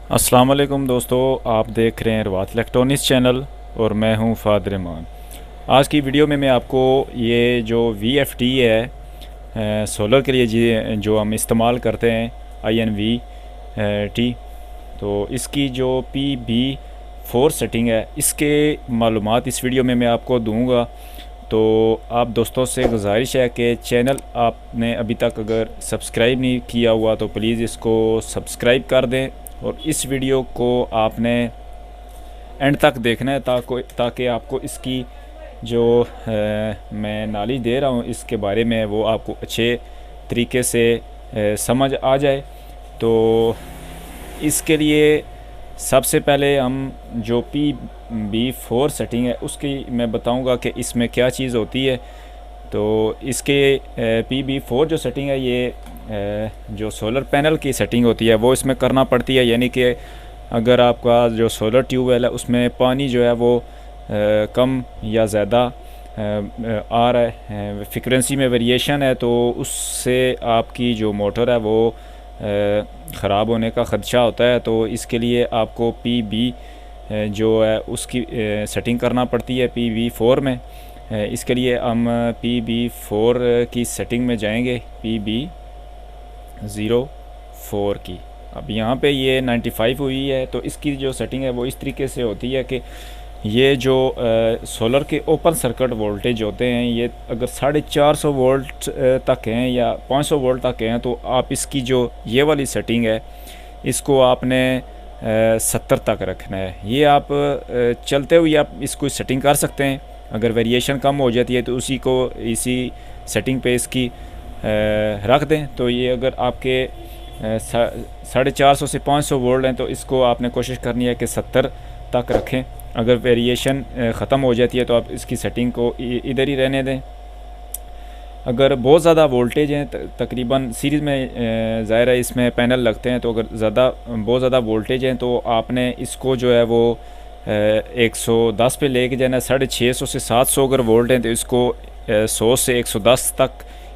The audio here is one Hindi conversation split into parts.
अस्सलाम वालेकुम दोस्तों, आप देख रहे हैं रवात इलेक्ट्रॉनिक्स चैनल और मैं हूं फ़ाद रहमान। आज की वीडियो में मैं आपको ये जो VFD है सोलर के लिए जो हम इस्तेमाल करते हैं INV-T, तो इसकी जो PB4 सेटिंग है इसके मालूमात इस वीडियो में मैं आपको दूंगा। तो आप दोस्तों से गुजारिश है कि चैनल आपने अभी तक अगर सब्सक्राइब नहीं किया हुआ तो प्लीज़ इसको सब्सक्राइब कर दें और इस वीडियो को आपने एंड तक देखना है ताकि आपको इसकी जो मैं नॉलेज दे रहा हूँ इसके बारे में वो आपको अच्छे तरीके से समझ आ जाए। तो इसके लिए सबसे पहले हम जो PB4 सेटिंग है उसकी मैं बताऊंगा कि इसमें क्या चीज़ होती है। तो इसके PB4 जो सेटिंग है ये जो सोलर पैनल की सेटिंग होती है वो इसमें करना पड़ती है, यानी कि अगर आपका जो सोलर ट्यूबवेल है उसमें पानी जो है वो कम या ज़्यादा आ रहा है, फ्रीक्वेंसी में वेरिएशन है, तो उससे आपकी जो मोटर है वो ख़राब होने का ख़दशा होता है। तो इसके लिए आपको PB जो है उसकी सेटिंग करना पड़ती है PB4 में। इसके लिए हम PB4 की सेटिंग में जाएंगे, PB04 की। अब यहाँ पे ये 95 हुई है, तो इसकी जो सेटिंग है वो इस तरीके से होती है कि ये जो सोलर के ओपन सर्किट वोल्टेज होते हैं ये अगर 450 वोल्ट तक हैं या 500 वोल्ट तक हैं, तो आप इसकी जो ये वाली सेटिंग है इसको आपने 70 तक रखना है। ये आप चलते हुए आप इसको सेटिंग कर सकते हैं। अगर वेरिएशन कम हो जाती है तो इसी सेटिंग पे इसकी रख दें। तो ये अगर आपके 450 से 500 वोल्ट हैं तो इसको आपने कोशिश करनी है कि 70 तक रखें। अगर वेरिएशन ख़त्म हो जाती है तो आप इसकी सेटिंग को इधर ही रहने दें। अगर बहुत ज़्यादा वोल्टेज हैं, तकरीबन सीरीज़ में ज़ाहिर है इसमें पैनल लगते हैं, तो अगर बहुत ज़्यादा वोल्टेज हैं तो आपने इसको जो है वो 110 पे लेके जाना है। 650 से 700 अगर वोल्ट हैं तो इसको 100 से 110 तक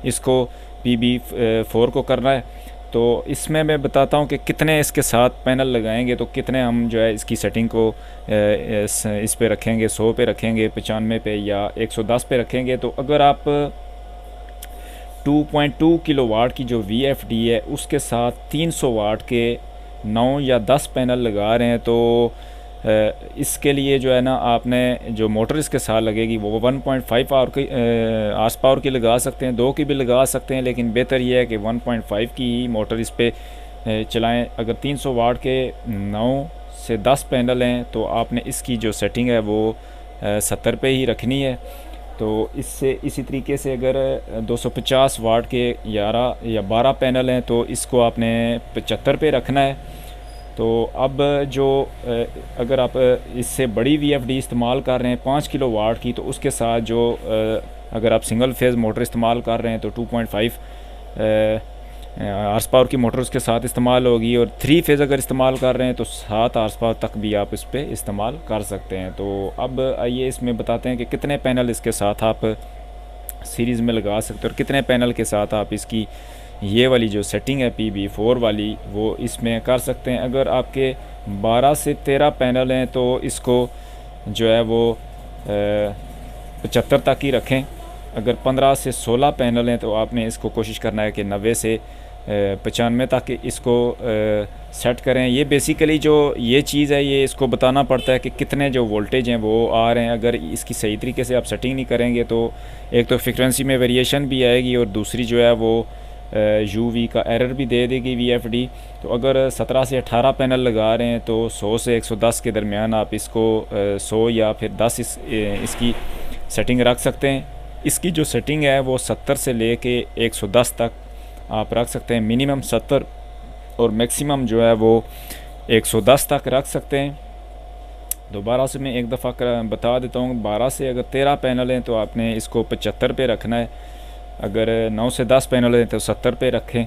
इसको PB4 को करना है। तो इसमें मैं बताता हूँ कि कितने इसके साथ पैनल लगाएंगे, तो कितने हम जो है इसकी सेटिंग को इस पे रखेंगे, 100 पे रखेंगे, 95 पे या 110 पे रखेंगे। तो अगर आप 2.2 किलोवाट की जो VFD है उसके साथ 300 वाट के 9 या 10 पैनल लगा रहे हैं, तो इसके लिए जो है ना आपने जो मोटर इसके साथ लगेगी वो 1.5 पावर की आस पावर की लगा सकते हैं, 2 की भी लगा सकते हैं, लेकिन बेहतर ये है कि 1.5 की ही मोटर इस पे चलाएं। अगर 300 वाट के 9 से 10 पैनल हैं तो आपने इसकी जो सेटिंग है वो 70 पे ही रखनी है। तो इससे इसी तरीके से अगर 250 वाट के 11 या 12 पैनल हैं तो इसको आपने 75 पे रखना है। तो अब जो अगर आप इससे बड़ी VFD इस्तेमाल कर रहे हैं 5 किलो वाट की, तो उसके साथ जो अगर आप सिंगल फेज़ मोटर इस्तेमाल कर रहे हैं तो 2.5 हार्स पावर की मोटर उसके साथ इस्तेमाल होगी, और 3 फेज़ अगर इस्तेमाल कर रहे हैं तो 7 हार्स पावर तक भी आप इस पर इस्तेमाल कर सकते हैं। तो अब आइए इसमें बताते हैं कि कितने पैनल इसके साथ आप सीरीज़ में लगा सकते हैं और कितने पैनल के साथ आप इसकी ये वाली जो सेटिंग है PB4 वाली वो इसमें कर सकते हैं। अगर आपके 12 से 13 पैनल हैं तो इसको जो है वो 75 तक ही रखें। अगर 15 से 16 पैनल हैं तो आपने इसको कोशिश करना है कि 90 से 95 तक इसको सेट करें। ये बेसिकली जो ये चीज़ है ये इसको बताना पड़ता है कि कितने जो वोल्टेज हैं वो आ रहे हैं। अगर इसकी सही तरीके से आप सेटिंग नहीं करेंगे तो एक तो फ्रीक्वेंसी में वेरिएशन भी आएगी और दूसरी जो है वो UV का एरर भी दे देगी VFD। तो अगर 17 से 18 पैनल लगा रहे हैं तो 100 से 110 के दरमियान आप इसको 100 या फिर 10 इसकी सेटिंग रख सकते हैं। इसकी जो सेटिंग है वो 70 से ले कर 110 तक आप रख सकते हैं, मिनिमम 70 और मैक्सिमम जो है वो 110 तक रख सकते हैं। दोबारा से मैं एक दफ़ा बता देता हूँ, 12 से अगर 13 पैनल हैं तो आपने इसको 75 पे रखना है। अगर 9 से 10 पैनल हैं तो 70 पे रखें,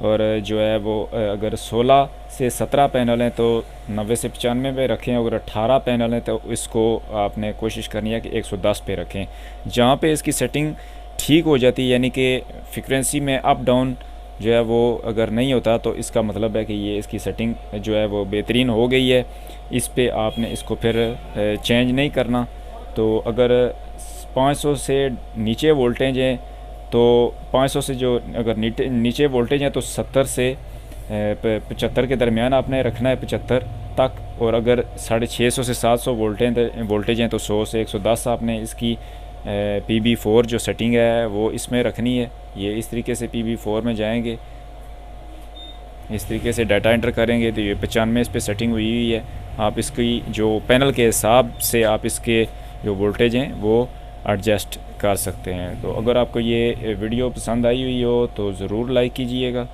और जो है वो अगर 16 से 17 पैनल हैं तो 90 से 95 पे रखें। अगर 18 पैनल हैं तो इसको आपने कोशिश करनी है कि 110 पे रखें। जहाँ पे इसकी सेटिंग ठीक हो जाती है, यानी कि फ्रीक्वेंसी में अप डाउन जो है वो अगर नहीं होता तो इसका मतलब है कि ये इसकी सेटिंग जो है वो बेहतरीन हो गई है। इस पे आपने इसको फिर चेंज नहीं करना। तो अगर 500 से नीचे वोल्टेज हैं तो 500 से जो अगर नीचे वोल्टेज है तो 70 से 75 के दरमियान आपने रखना है, 75 तक। और अगर 650 से 700 वोल्टेज हैं तो 100 से 110 आपने इसकी PB4 जो सेटिंग है वो इसमें रखनी है। ये इस तरीके से PB4 में जाएंगे, इस तरीके से डाटा एंटर करेंगे तो ये 95 इस पर सेटिंग हुई है। आप इसकी जो पैनल के हिसाब से आप इसके जो वोल्टेज हैं वो एडजस्ट कर सकते हैं। तो अगर आपको ये वीडियो पसंद आई हुई हो तो ज़रूर लाइक कीजिएगा।